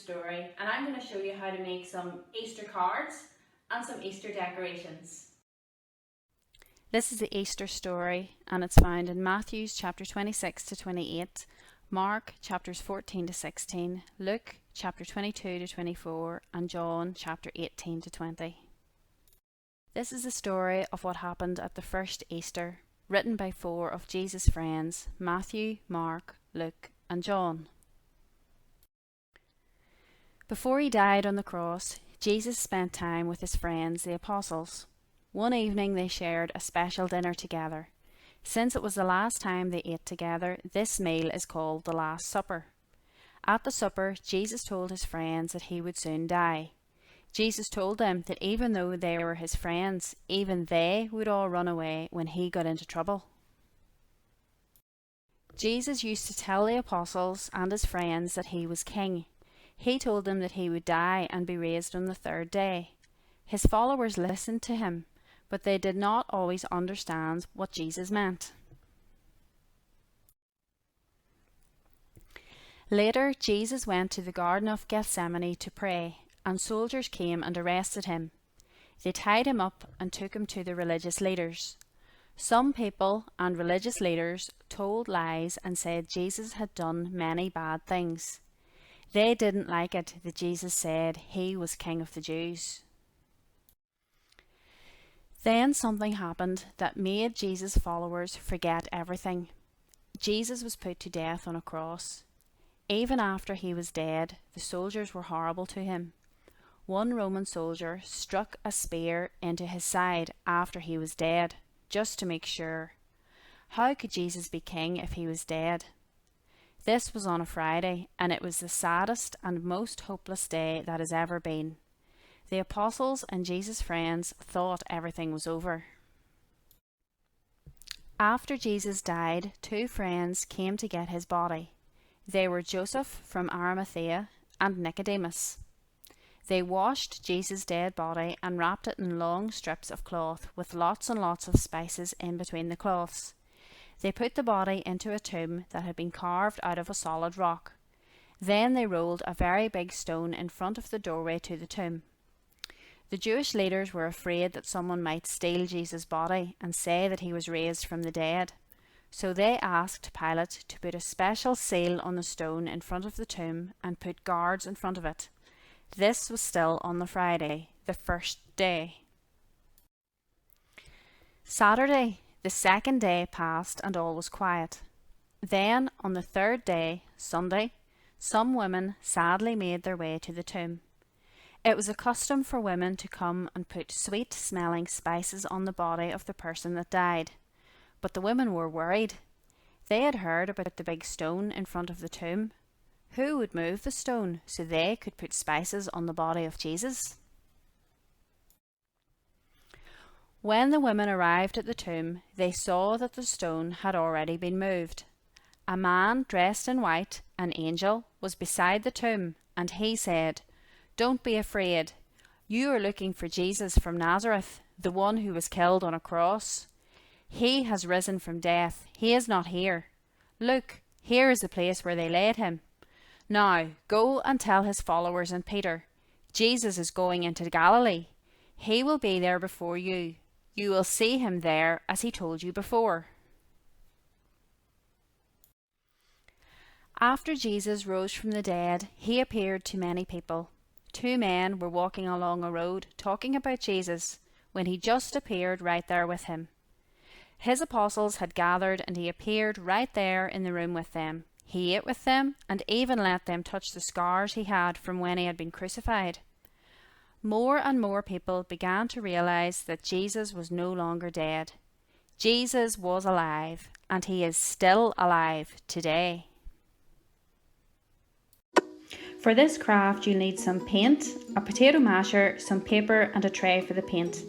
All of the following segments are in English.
story, and I'm going to show you how to make some Easter cards and some Easter decorations. This is the Easter story, and it's found in Matthew chapter 26 to 28, Mark chapters 14 to 16, Luke chapter 22 to 24, and John chapter 18 to 20. This is the story of what happened at the first Easter, written by 4 of Jesus' friends, Matthew, Mark, Luke, and John. Before he died on the cross, Jesus spent time with his friends, the apostles. One evening they shared a special dinner together. Since it was the last time they ate together, this meal is called the Last Supper. At the supper, Jesus told his friends that he would soon die. Jesus told them that even though they were his friends, even they would all run away when he got into trouble. Jesus used to tell the apostles and his friends that he was king. He told them that he would die and be raised on the third day. His followers listened to him, but they did not always understand what Jesus meant. Later, Jesus went to the Garden of Gethsemane to pray, and soldiers came and arrested him. They tied him up and took him to the religious leaders. Some people and religious leaders told lies and said Jesus had done many bad things. They didn't like it that Jesus said he was King of the Jews. Then something happened that made Jesus' followers forget everything. Jesus was put to death on a cross. Even after he was dead, the soldiers were horrible to him. One Roman soldier struck a spear into his side after he was dead, just to make sure. How could Jesus be king if he was dead? This was on a Friday, and it was the saddest and most hopeless day that has ever been. The apostles and Jesus' friends thought everything was over. After Jesus died, 2 friends came to get his body. They were Joseph from Arimathea and Nicodemus. They washed Jesus' dead body and wrapped it in long strips of cloth with lots and lots of spices in between the cloths. They put the body into a tomb that had been carved out of a solid rock. Then they rolled a very big stone in front of the doorway to the tomb. The Jewish leaders were afraid that someone might steal Jesus' body and say that he was raised from the dead. So they asked Pilate to put a special seal on the stone in front of the tomb and put guards in front of it. This was still on the Friday, the first day. Saturday, the second day, passed and all was quiet. Then, on the third day, Sunday, some women sadly made their way to the tomb. It was a custom for women to come and put sweet-smelling spices on the body of the person that died. But the women were worried. They had heard about the big stone in front of the tomb. Who would move the stone so they could put spices on the body of Jesus? When the women arrived at the tomb, they saw that the stone had already been moved. A man dressed in white, an angel, was beside the tomb, and he said, "Don't be afraid. You are looking for Jesus from Nazareth, the one who was killed on a cross. He has risen from death. He is not here. Look, here is the place where they laid him. Now, go and tell his followers and Peter, Jesus is going into Galilee. He will be there before you. You will see him there as he told you before." After Jesus rose from the dead, he appeared to many people. 2 men were walking along a road talking about Jesus when he just appeared right there with him. His apostles had gathered and he appeared right there in the room with them. He ate with them and even let them touch the scars he had from when he had been crucified. More and more people began to realize that Jesus was no longer dead. Jesus was alive, and he is still alive today. For this craft you'll need some paint, a potato masher, some paper and a tray for the paint.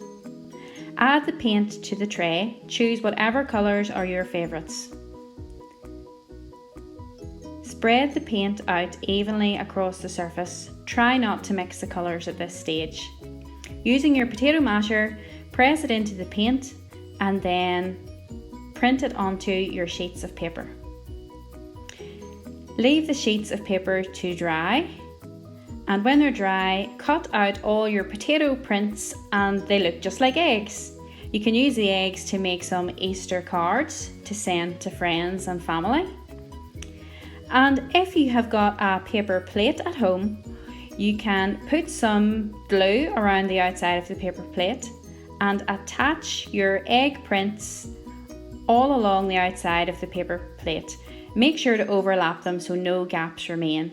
Add the paint to the tray. Choose whatever colours are your favourites. Spread the paint out evenly across the surface. Try not to mix the colours at this stage. Using your potato masher, press it into the paint and then print it onto your sheets of paper. Leave the sheets of paper to dry And when they're dry, cut out all your potato prints and they look just like eggs. You can use the eggs to make some Easter cards to send to friends and family. And if you have got a paper plate at home, you can put some glue around the outside of the paper plate and attach your egg prints all along the outside of the paper plate. Make sure to overlap them so no gaps remain.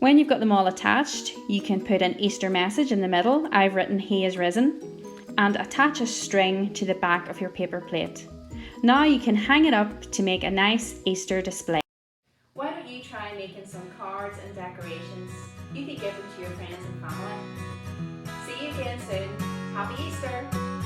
When you've got them all attached, you can put an Easter message in the middle. I've written "He is risen," and attach a string to the back of your paper plate. Now you can hang it up to make a nice Easter display. Why don't you try making some cards and decorations? You could give them to your friends and family. See you again soon. Happy Easter!